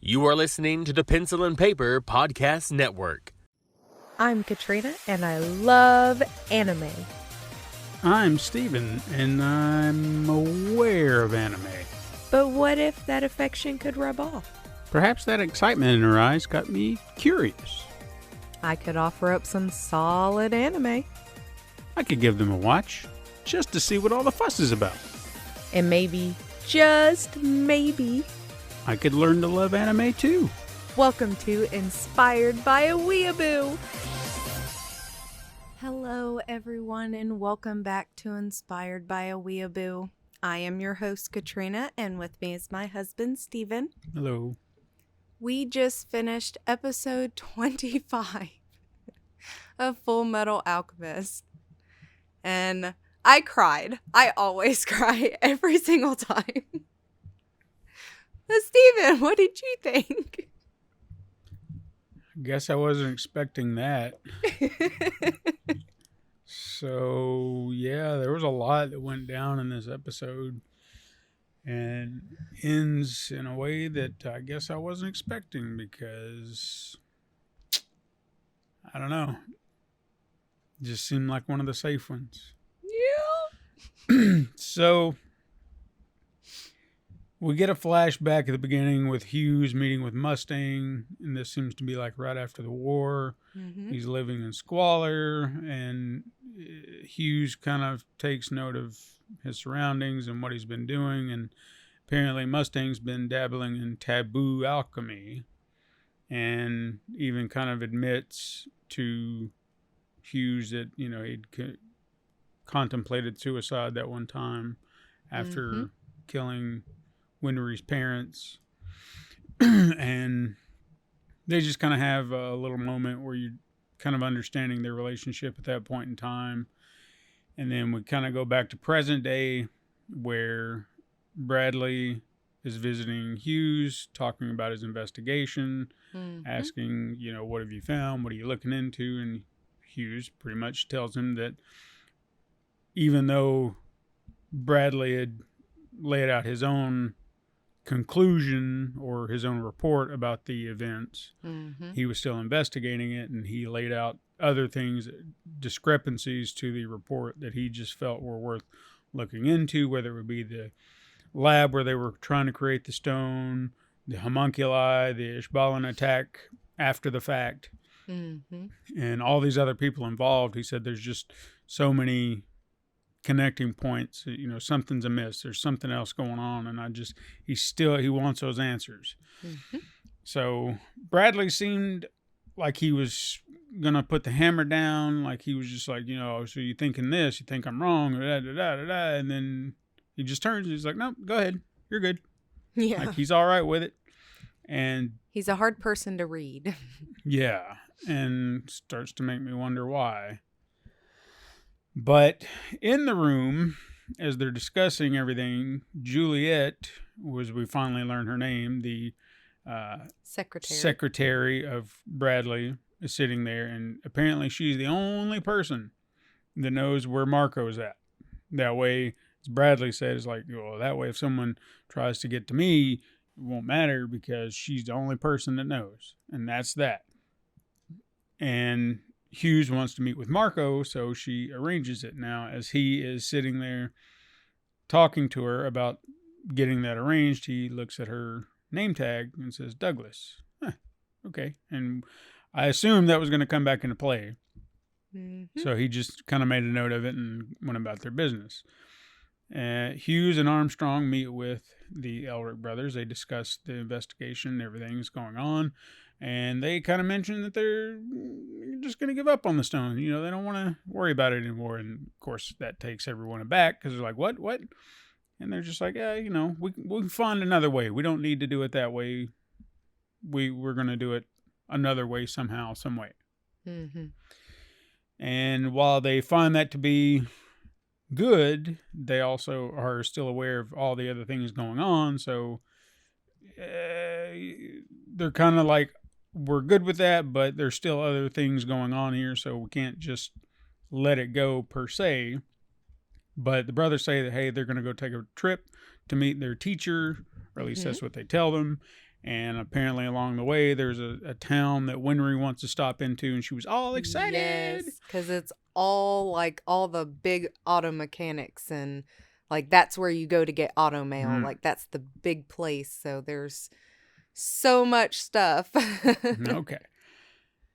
You are listening to the Pencil and Paper Podcast Network. I'm Katrina, and I love anime. I'm Steven, and I'm aware of anime. But what if that affection could rub off? Perhaps that excitement in her eyes got me curious. I could offer up some solid anime. I could give them a watch, just to see what all the fuss is about. And maybe, just maybe, I could learn to love anime too. Welcome to Inspired by a Weeaboo. Hello everyone, and welcome back to Inspired by a Weeaboo. I am your host Katrina, and with me is my husband Steven. Hello. We just finished episode 25 of Fullmetal Alchemist. And I cried. I always cry every single time. Steven, what did you think? I guess I wasn't expecting that. So, yeah, there was a lot that went down in this episode. And ends in a way that I guess I wasn't expecting because, I don't know. Just seemed like one of the safe ones. Yeah. So, we get a flashback at the beginning with Hughes meeting with Mustang, and this seems to be like right after the war. Mm-hmm. He's living in squalor, and Hughes kind of takes note of his surroundings and what he's been doing, and apparently Mustang's been dabbling in taboo alchemy, and even kind of admits to Hughes that, you know, he'd contemplated suicide that one time after killing Winry's parents. And they just kind of have a little moment where you're kind of understanding their relationship at that point in time. And then we kind of go back to present day where Bradley is visiting Hughes, talking about his investigation, asking, you know, what have you found? What are you looking into? And Hughes pretty much tells him that even though Bradley had laid out his own conclusion or his own report about the events, he was still investigating it, and he laid out other things, discrepancies to the report that he just felt were worth looking into, whether it would be the lab where they were trying to create the stone, the homunculi, the Ishbalan attack after the fact, and all these other people involved. He said there's just so many connecting points, you know, something's amiss, there's something else going on, and he wants those answers. So Bradley seemed like he was gonna put the hammer down, like he was just like, you know, so you thinking this, you think I'm wrong, and then he just turns and he's like, no, go ahead, you're good. Yeah. Like he's all right with it. And he's a hard person to read. Yeah, and starts to make me wonder why. But in the room, as they're discussing everything, Juliet, as we finally learn her name, the secretary of Bradley, is sitting there, and apparently she's the only person that knows where Marco's at. That way, as Bradley said, it's like, well, that way if someone tries to get to me, it won't matter because she's the only person that knows, and that's that. And Hughes wants to meet with Marco, so she arranges it. Now, as he is sitting there talking to her about getting that arranged, he looks at her name tag and says, Douglas. Okay. And I assumed that was going to come back into play. So he just kind of made a note of it and went about their business. Hughes and Armstrong meet with the Elric brothers. They discuss the investigation, everything that's going on. And they kind of mention that they're just going to give up on the stone. You know, they don't want to worry about it anymore. And, of course, that takes everyone aback because they're like, what? And they're just like, yeah, you know, we can find another way. We don't need to do it that way. We're going to do it another way somehow, some way. And while they find that to be good, they also are still aware of all the other things going on. So they're kind of like, we're good with that, but there's still other things going on here, so we can't just let it go per se. But the brothers say that, hey, they're going to go take a trip to meet their teacher, or at least that's what they tell them. And apparently along the way, there's a town that Winry wants to stop into, and she was all excited. Yes, because it's all like all the big auto mechanics, and like that's where you go to get auto mail. Like that's the big place. So there's so much stuff. Okay.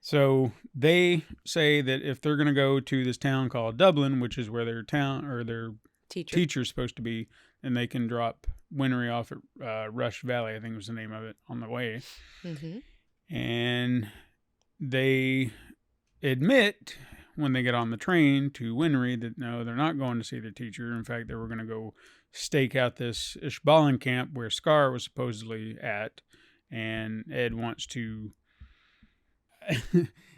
So they say that if they're going to go to this town called Dublin, which is where their town or their teacher's supposed to be, and they can drop Winry off at Rush Valley, I think was the name of it, on the way. Mm-hmm. And they admit when they get on the train to Winry that no, they're not going to see their teacher. In fact, they were going to go stake out this Ishbalan camp where Scar was supposedly at, and Ed wants to...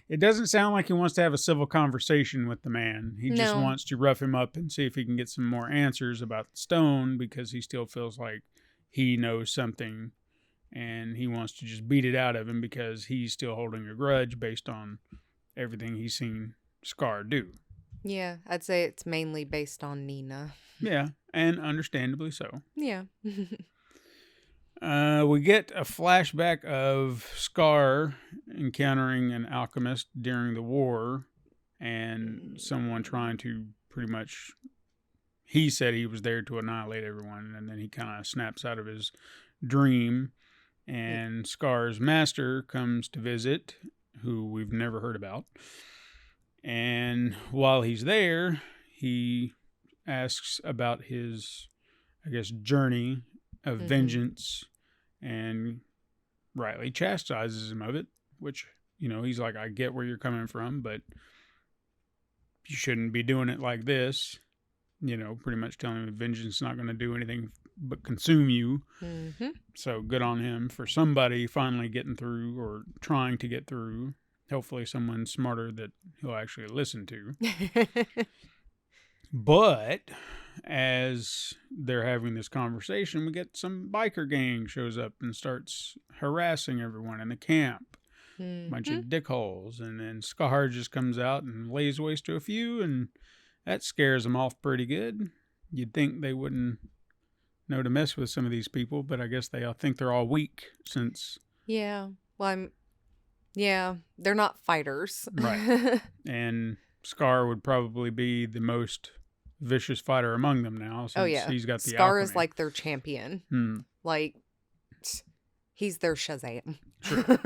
It doesn't sound like he wants to have a civil conversation with the man. He just wants to rough him up and see if he can get some more answers about the stone, because he still feels like he knows something and he wants to just beat it out of him because he's still holding a grudge based on everything he's seen Scar do. Yeah, I'd say it's mainly based on Nina. Yeah, and understandably so. Yeah. We get a flashback of Scar encountering an alchemist during the war, and someone trying to pretty much... He said he was there to annihilate everyone, and then he kind of snaps out of his dream, and Scar's master comes to visit, who we've never heard about. And while he's there, he asks about his, I guess, journey of vengeance, and rightly chastises him of it, which, you know, he's like, I get where you're coming from, but you shouldn't be doing it like this. You know, pretty much telling him vengeance is not going to do anything but consume you. Mm-hmm. So good on him for somebody finally getting through, or trying to get through. Hopefully someone smarter that he'll actually listen to. But as they're having this conversation, we get some biker gang shows up and starts harassing everyone in the camp. Mm-hmm. Bunch of dickholes. And then Scar just comes out and lays waste to a few, and that scares them off pretty good. You'd think they wouldn't know to mess with some of these people, but I guess they all think they're all weak since... Yeah. Well, they're not fighters. Right. And Scar would probably be the most vicious fighter among them now, since he's got the Scar alchemy. is like their champion. Like, he's their Shazam. True.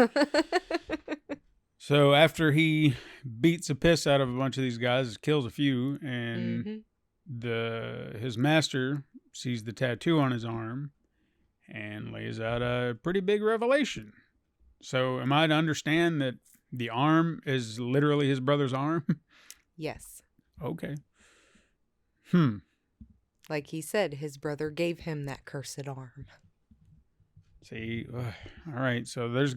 So after he beats the piss out of a bunch of these guys, kills a few, and his master sees the tattoo on his arm and lays out a pretty big revelation. So am I to understand that the arm is literally his brother's arm? Yes. Okay. Like he said, his brother gave him that cursed arm. See, all right. So there's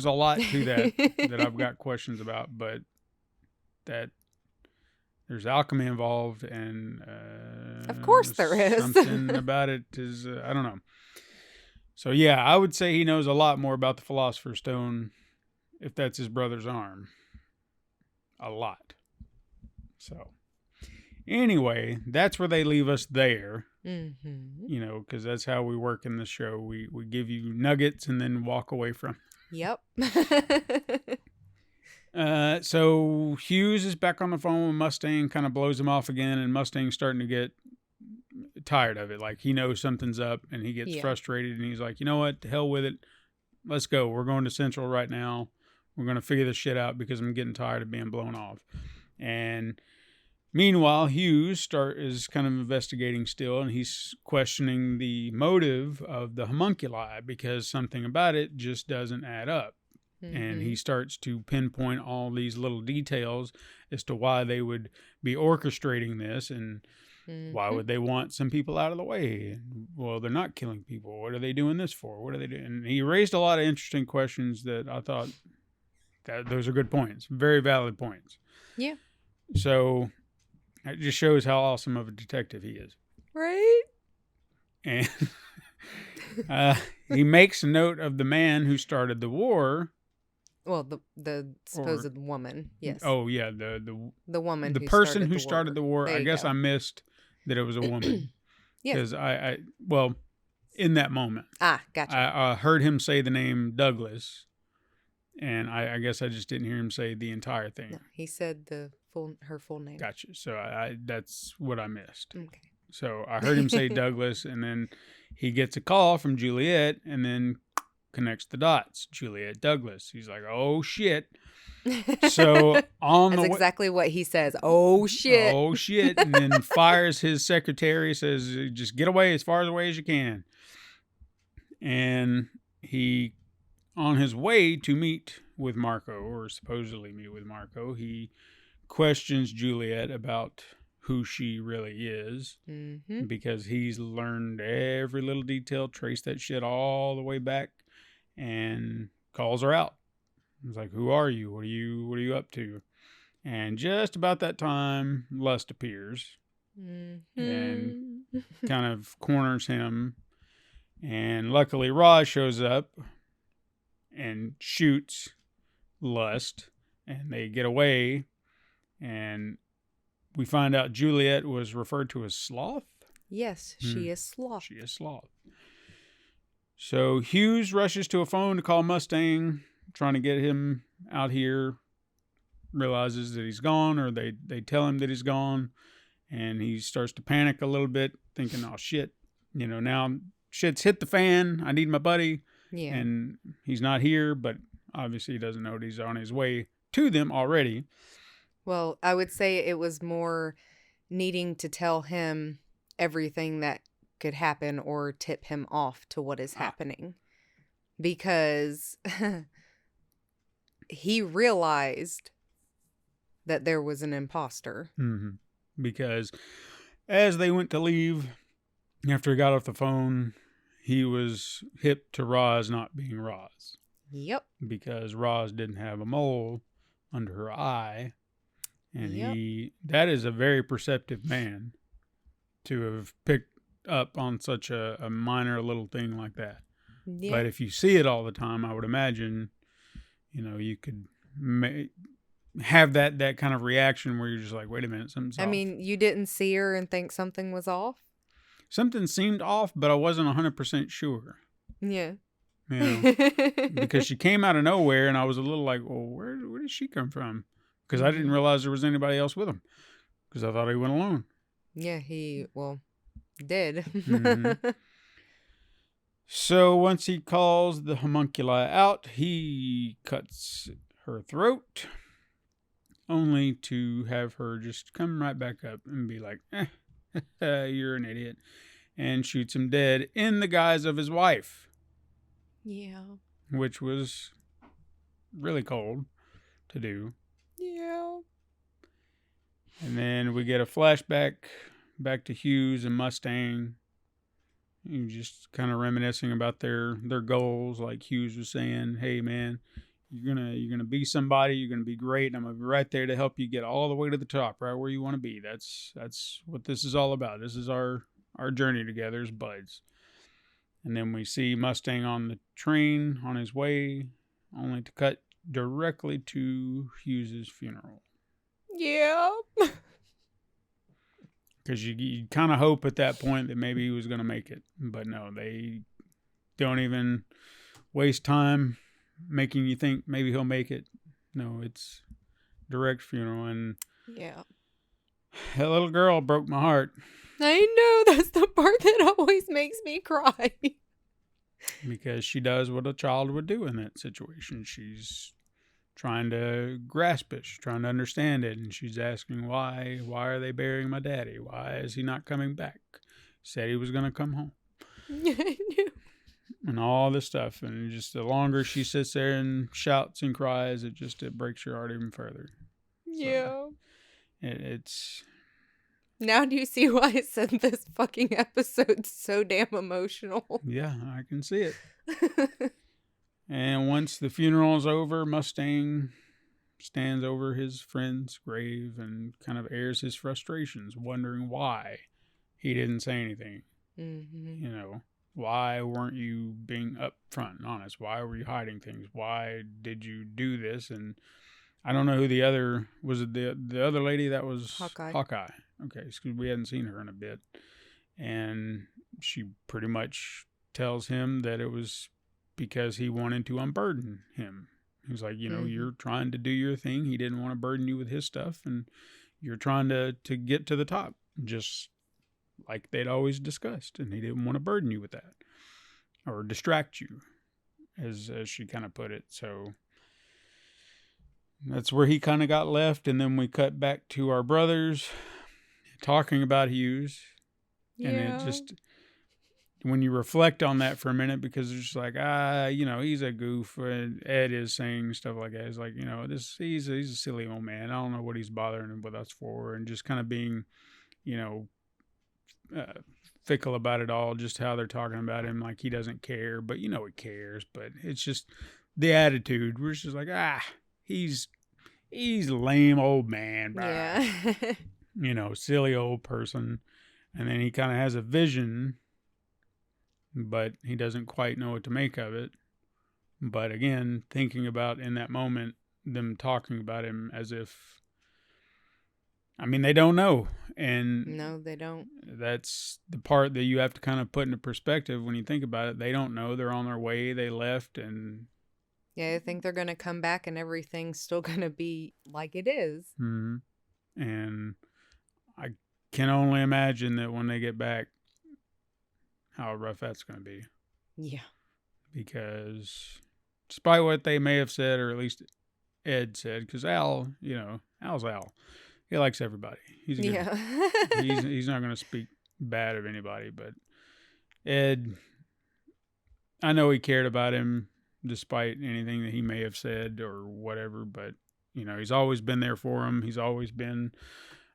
a lot to that I've got questions about, but that there's alchemy involved, and of course there is. Something about it is I don't know. So yeah, I would say he knows a lot more about the Philosopher's Stone if that's his brother's arm. A lot. So anyway, that's where they leave us there. Mm-hmm. You know, because that's how we work in this show. We give you nuggets and then walk away from. Yep. So Hughes is back on the phone with Mustang, kind of blows him off again, and Mustang's starting to get tired of it. Like, he knows something's up, and he gets frustrated, and he's like, you know what, to hell with it. Let's go. We're going to Central right now. We're going to figure this shit out because I'm getting tired of being blown off. And meanwhile, Hughes is kind of investigating still, and he's questioning the motive of the homunculi because something about it just doesn't add up. Mm-hmm. And he starts to pinpoint all these little details as to why they would be orchestrating this, and why would they want some people out of the way? Well, they're not killing people. What are they doing this for? What are they doing? And he raised a lot of interesting questions that I thought that those are good points, very valid points. Yeah. So it just shows how awesome of a detective he is. Right? And he makes a note of the man who started the war. Well, the supposed woman, yes. Oh, yeah, the woman, the person who started the war. I guess I missed that it was a woman. Yeah. Because in that moment. Ah, gotcha. I heard him say the name Douglas, and I guess I just didn't hear him say the entire thing. No, he said her full name. Gotcha. So that's what I missed. Okay. So I heard him say Douglas, and then he gets a call from Juliet, and then connects the dots. Juliet Douglas. He's like, oh shit. So on That's the exactly what he says. Oh shit. Oh shit. And then fires his secretary, says, just get away as far away as you can. And he, on his way to meet with Marco, or supposedly meet with Marco, he questions Juliet about who she really is, because he's learned every little detail, traced that shit all the way back, and calls her out. He's like, who are you? What are you up to? And just about that time, Lust appears and kind of corners him. And luckily, Roz shows up and shoots Lust, and they get away. And we find out Juliet was referred to as Sloth. Yes, she is Sloth. She is Sloth. So Hughes rushes to a phone to call Mustang, trying to get him out here. Realizes that he's gone, or they tell him that he's gone, and he starts to panic a little bit, thinking, oh shit, now shit's hit the fan. I need my buddy. Yeah. And he's not here, but obviously he doesn't know that he's on his way to them already. Well, I would say it was more needing to tell him everything that could happen or tip him off to what is happening. Because he realized that there was an imposter. Because as they went to leave, after he got off the phone, he was hip to Roz not being Roz. Yep. Because Roz didn't have a mole under her eye. And that is a very perceptive man to have picked up on such a minor little thing like that. Yep. But if you see it all the time, I would imagine, you could have that kind of reaction where you're just like, wait a minute, something's off. I mean, you didn't see her and think something was off? Something seemed off, but I wasn't 100% sure. Yeah. Because she came out of nowhere, and I was a little like, well, where did she come from? Because I didn't realize there was anybody else with him. Because I thought he went alone. Yeah, did. So once he calls the homunculi out, he cuts her throat, only to have her just come right back up and be like, you're an idiot, and shoots him dead in the guise of his wife. Yeah. Which was really cold to do. Yeah. And then we get a flashback back to Hughes and Mustang. Just kind of reminiscing about their goals, like Hughes was saying, hey man, you're gonna be somebody, you're gonna be great, and I'm gonna be right there to help you get all the way to the top, right where you want to be. That's what this is all about. This is our journey together as buds. And then we see Mustang on the train on his way, only to cut directly to Hughes's funeral. Yeah. Because you kind of hope at that point that maybe he was going to make it. But no, they don't even waste time making you think maybe he'll make it. No, it's direct funeral. And yeah, that little girl broke my heart. I know, that's the part that always makes me cry. Because she does what a child would do in that situation. She's trying to grasp it. She's trying to understand it. And she's asking, why are they burying my daddy? Why is he not coming back? Said he was going to come home. I knew. And all this stuff. And just the longer she sits there and shouts and cries, it breaks your heart even further. Yeah. So it's... Now do you see why I said this fucking episode's so damn emotional? Yeah, I can see it. And once the funeral's over, Mustang stands over his friend's grave and kind of airs his frustrations, wondering why he didn't say anything. Mm-hmm. Why weren't you being upfront and honest? Why were you hiding things? Why did you do this? And I don't know who the other, was it the other lady that was Hawkeye? Okay, because we hadn't seen her in a bit. And she pretty much tells him that it was because he wanted to unburden him. He's like, you're trying to do your thing. He didn't want to burden you with his stuff, and you're trying to get to the top, just like they'd always discussed, and he didn't want to burden you with that or distract you, as she kind of put it. So that's where he kind of got left, and then we cut back to our brothers talking about Hughes, and it just, when you reflect on that for a minute, because it's just like, he's a goof, and Ed is saying stuff like that. It's like, he's a silly old man. I don't know what he's bothering with us for, and just kind of being, fickle about it all, just how they're talking about him, like he doesn't care, but he cares. But it's just the attitude. We're just like, he's a lame old man. Yeah. Silly old person. And then he kind of has a vision, but he doesn't quite know what to make of it. But again, thinking about in that moment, them talking about him as if, they don't know. And no, they don't. That's the part that you have to kind of put into perspective when you think about it. They don't know. They're on their way. They left, and yeah, I think they're going to come back and everything's still going to be like it is. Mm-hmm. And I can only imagine that when they get back, how rough that's going to be. Yeah. Because despite what they may have said, or at least Ed said, because Al's Al. He likes everybody. He's good. Yeah. he's not going to speak bad of anybody, but Ed, I know he cared about him despite anything that he may have said or whatever, but he's always been there for him. He's always been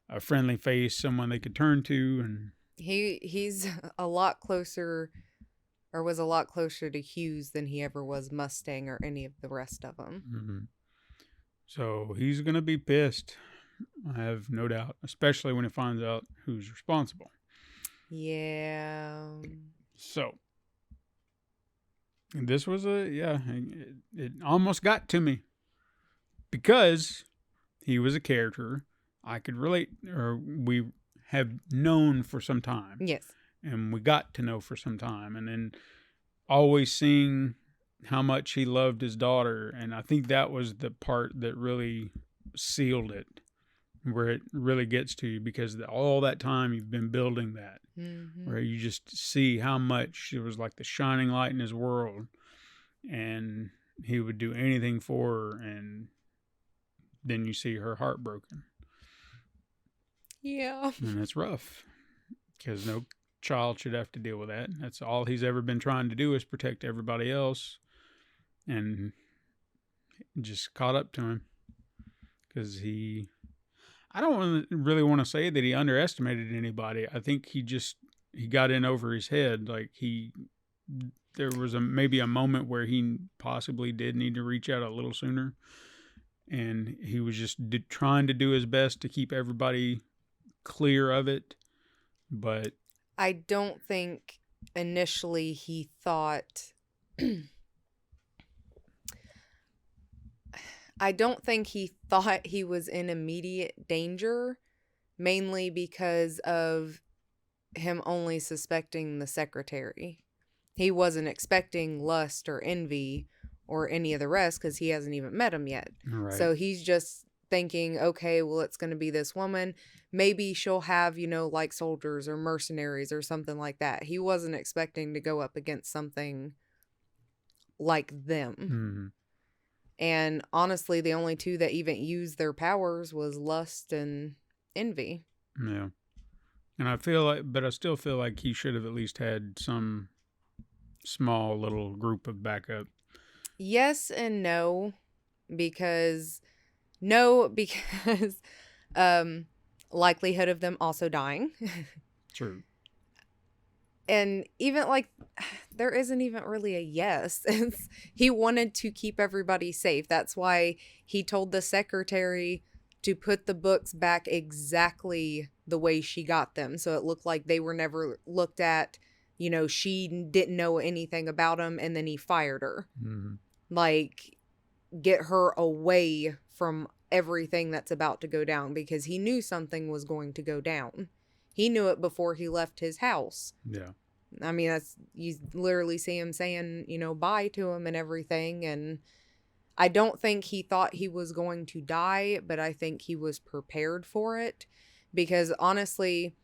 a friendly face, someone they could turn to, and he's a lot closer, or was a lot closer to Hughes than he ever was Mustang or any of the rest of them. Mm-hmm. So he's going to be pissed. I have no doubt, especially when he finds out who's responsible. Yeah. So, this was it almost got to me, because he was a character I could relate, or we have known for some time. Yes. And we got to know for some time, and then always seeing how much he loved his daughter, and I think that was the part that really sealed it, where it really gets to you, because all that time you've been building that, where you just see how much it was like the shining light in his world, and he would do anything for her, and then you see her heartbroken. Yeah. And it's rough, because no child should have to deal with that. That's all he's ever been trying to do, is protect everybody else, and it just caught up to him, because I don't really want to say that he underestimated anybody. I think he got in over his head. Like there was maybe a moment where he possibly did need to reach out a little sooner, and he was just trying to do his best to keep everybody clear of it. But I don't think initially he thought I don't think he thought he was in immediate danger, mainly because of him only suspecting the secretary. He wasn't expecting lust or envy or any of the rest, because he hasn't even met him yet. Right. So he's just thinking, okay, well, it's going to be this woman. Maybe she'll have, like soldiers or mercenaries or something like that. He wasn't expecting to go up against something like them. Mm-hmm. And honestly, the only two that even used their powers was lust and envy. Yeah. And I still feel like he should have at least had some small little group of backup. Yes and no, because likelihood of them also dying. True. And even there isn't even really a yes. He wanted to keep everybody safe. That's why he told the secretary to put the books back exactly the way she got them. So it looked like they were never looked at. She didn't know anything about them, and then he fired her. Mm-hmm. Get her away from everything that's about to go down, because he knew something was going to go down. He knew it before he left his house. Yeah. I mean, that's, you literally see him saying, bye to him and everything. And I don't think he thought he was going to die, but I think he was prepared for it. Because honestly,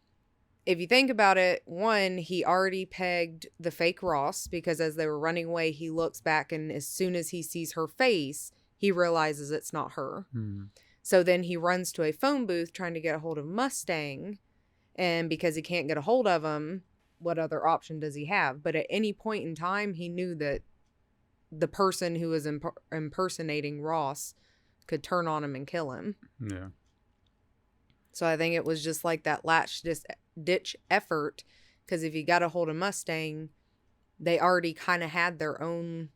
if you think about it, one, he already pegged the fake Ross, because as they were running away, he looks back, and as soon as he sees her face, he realizes it's not her. So then he runs to a phone booth trying to get a hold of Mustang. And because he can't get a hold of him, what other option does he have? But at any point in time, he knew that the person who was impersonating Ross could turn on him and kill him. Yeah. So I think it was just like that ditch effort, because if he got a hold of Mustang, they already kind of had their own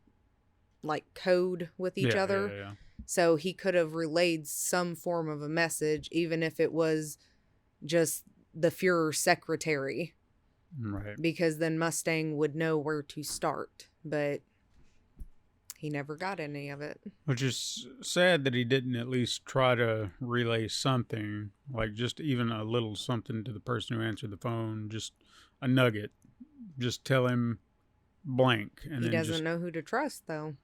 like code with each other. Yeah. So he could have relayed some form of a message, even if it was just the Fuhrer's secretary. Right. Because then Mustang would know where to start. But he never got any of it. Which is sad that he didn't at least try to relay something, like just even a little something to the person who answered the phone, just a nugget. Just tell him blank. And he then doesn't know who to trust, though.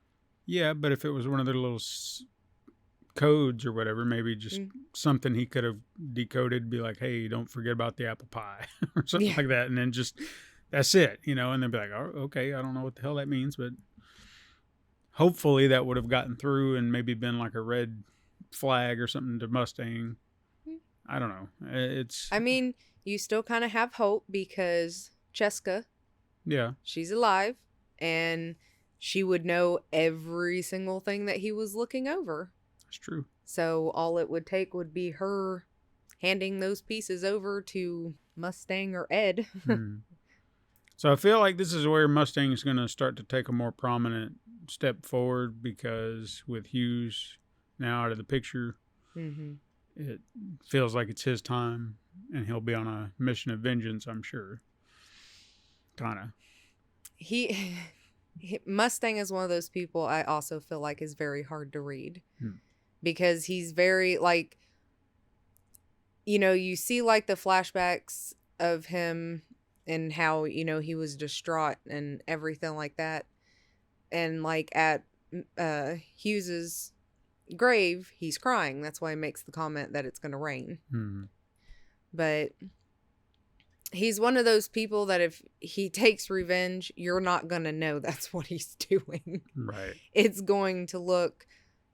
Yeah, but if it was one of their little codes or whatever, maybe just something he could have decoded, be like, hey, don't forget about the apple pie or something like that. And then just, that's it, and they'd be like, oh, okay, I don't know what the hell that means, but hopefully that would have gotten through and maybe been like a red flag or something to Mustang. I don't know. I mean, you still kind of have hope, because Cheska, she's alive, and she would know every single thing that he was looking over. That's true. So all it would take would be her handing those pieces over to Mustang or Ed. So I feel like this is where Mustang is going to start to take a more prominent step forward, because with Hughes now out of the picture, it feels like it's his time, and he'll be on a mission of vengeance, I'm sure. Kind of. Mustang is one of those people I also feel like is very hard to read. Because he's very, like, you see, like, the flashbacks of him and how, he was distraught and everything like that. And, like, at Hughes's grave, he's crying. That's why he makes the comment that it's going to rain. But he's one of those people that if he takes revenge, you're not going to know that's what he's doing. Right. It's going to look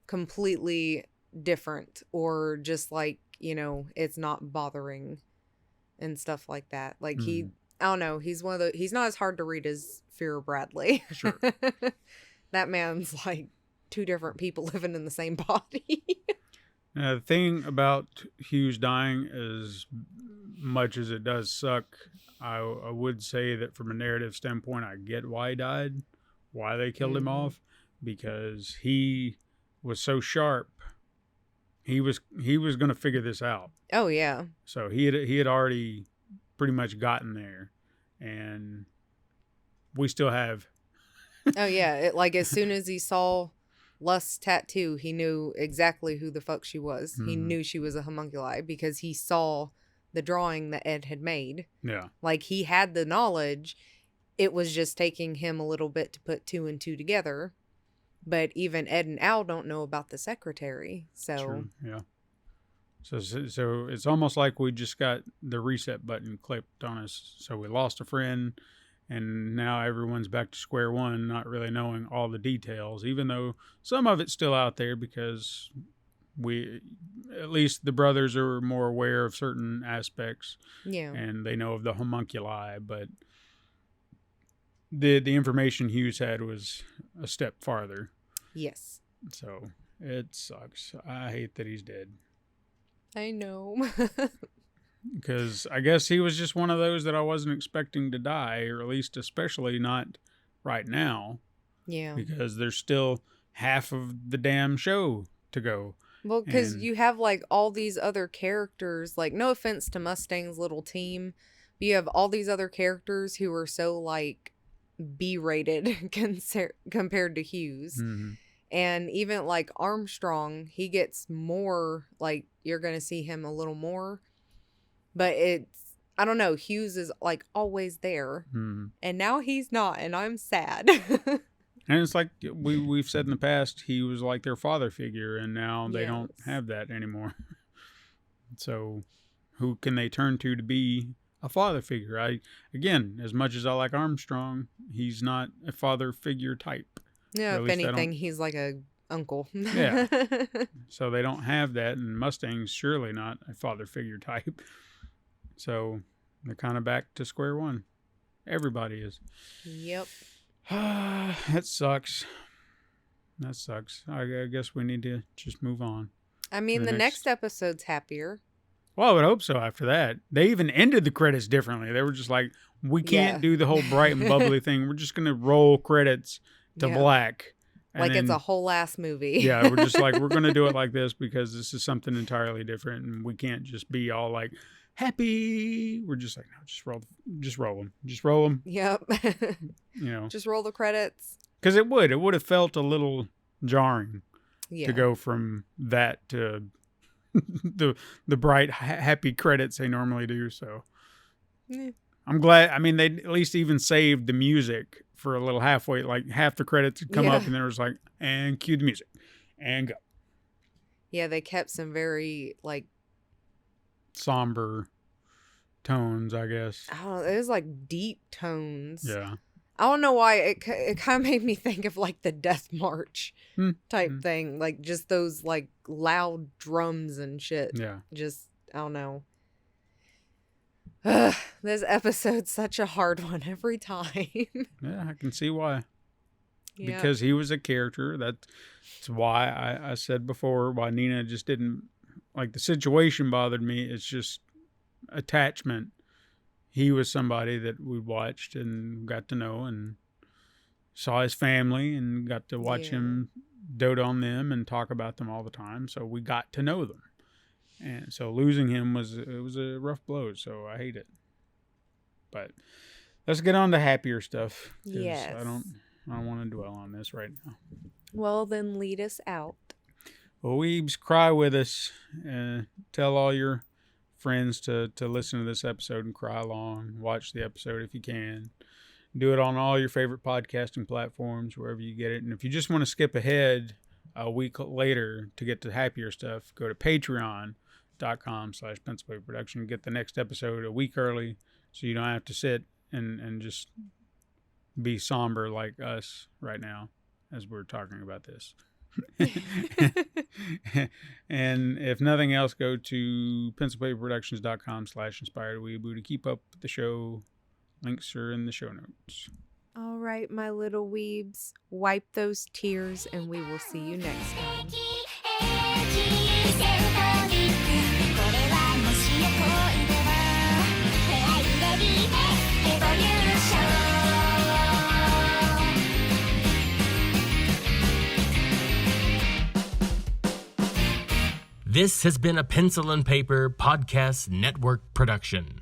completely different, or just like, it's not bothering and stuff like that. Like I don't know, he's not as hard to read as Fear Bradley. Sure. That man's like two different people living in the same body. The thing about Hughes dying, as much as it does suck, I would say that from a narrative standpoint, I get why he died, why they killed him off, because he was so sharp. He was going to figure this out. Oh yeah. So he had already pretty much gotten there, and we still have. Oh yeah, like as soon as he saw Lust's tattoo, he knew exactly who the fuck she was. He knew she was a homunculi because he saw the drawing that Ed had made. Yeah. Like he had the knowledge. It was just taking him a little bit to put two and two together. But even Ed and Al don't know about the secretary. So true. Yeah. So it's almost like we just got the reset button clipped on us. So we lost a friend, and now everyone's back to square one, not really knowing all the details, even though some of it's still out there because at least the brothers are more aware of certain aspects. Yeah. And they know of the homunculi, but the information Hughes had was a step farther. Yes. So it sucks. I hate that he's dead. I know. Because I guess he was just one of those that I wasn't expecting to die, or at least especially not right now. Yeah. Because there's still half of the damn show to go. Well, because you have like all these other characters, like no offense to Mustang's little team, but you have all these other characters who are so like B-rated compared to Hughes. Mm-hmm. And even like Armstrong, he gets more, like you're going to see him a little more. But I don't know, Hughes is like always there, and now he's not, and I'm sad. And it's like we've said in the past, he was like their father figure, and now they don't have that anymore. So who can they turn to be a father figure? Again, as much as I like Armstrong, he's not a father figure type. Yeah, if anything, he's like a uncle. Yeah. So they don't have that, and Mustang's surely not a father figure type. So they're kind of back to square one. Everybody is. Yep. That sucks. I guess we need to just move on. I mean, the next episode's happier. Well, I would hope so after that. They even ended the credits differently. They were just like, we can't do the whole bright and bubbly thing. We're just going to roll credits to black. Like it's a whole ass movie. Yeah, we're just like, we're going to do it like this because this is something entirely different. And we can't just be all like, happy. We're just like, no, just roll them. Yep. Just roll the credits. Because it would have felt a little jarring to go from that to the bright, happy credits they normally do. So I'm glad. I mean, they at least even saved the music for a little halfway, like half the credits would come up and there was like, and cue the music and go. Yeah, they kept some very like somber tones, I guess. Oh, it was like deep tones. Yeah. I don't know why it kind of made me think of like the Death March type thing, like just those like loud drums and shit. Yeah. Just I don't know. This episode's such a hard one every time. Yeah, I can see why. Yeah. Because he was a character. That's why I said before why Nina just didn't like the situation bothered me. It's just attachment. He was somebody that we watched and got to know and saw his family and got to watch him dote on them and talk about them all the time. So we got to know them. And so losing him was a rough blow. So I hate it. But let's get on to happier stuff. Yes. I don't want to dwell on this right now. Well, then lead us out. Well, Weebs, cry with us. Tell all your friends to listen to this episode and cry along. Watch the episode if you can. Do it on all your favorite podcasting platforms, wherever you get it. And if you just want to skip ahead a week later to get to happier stuff, go to patreon.com/pencilpaperproduction. Get the next episode a week early so you don't have to sit and just be somber like us right now as we're talking about this. And if nothing else, go to pencilpaperproductions.com/inspiredweeaboo to keep up with the show. Links are in the show notes. All right, my little weebs, wipe those tears and we will see you next time. This has been a Pencil and Paper Podcast Network production.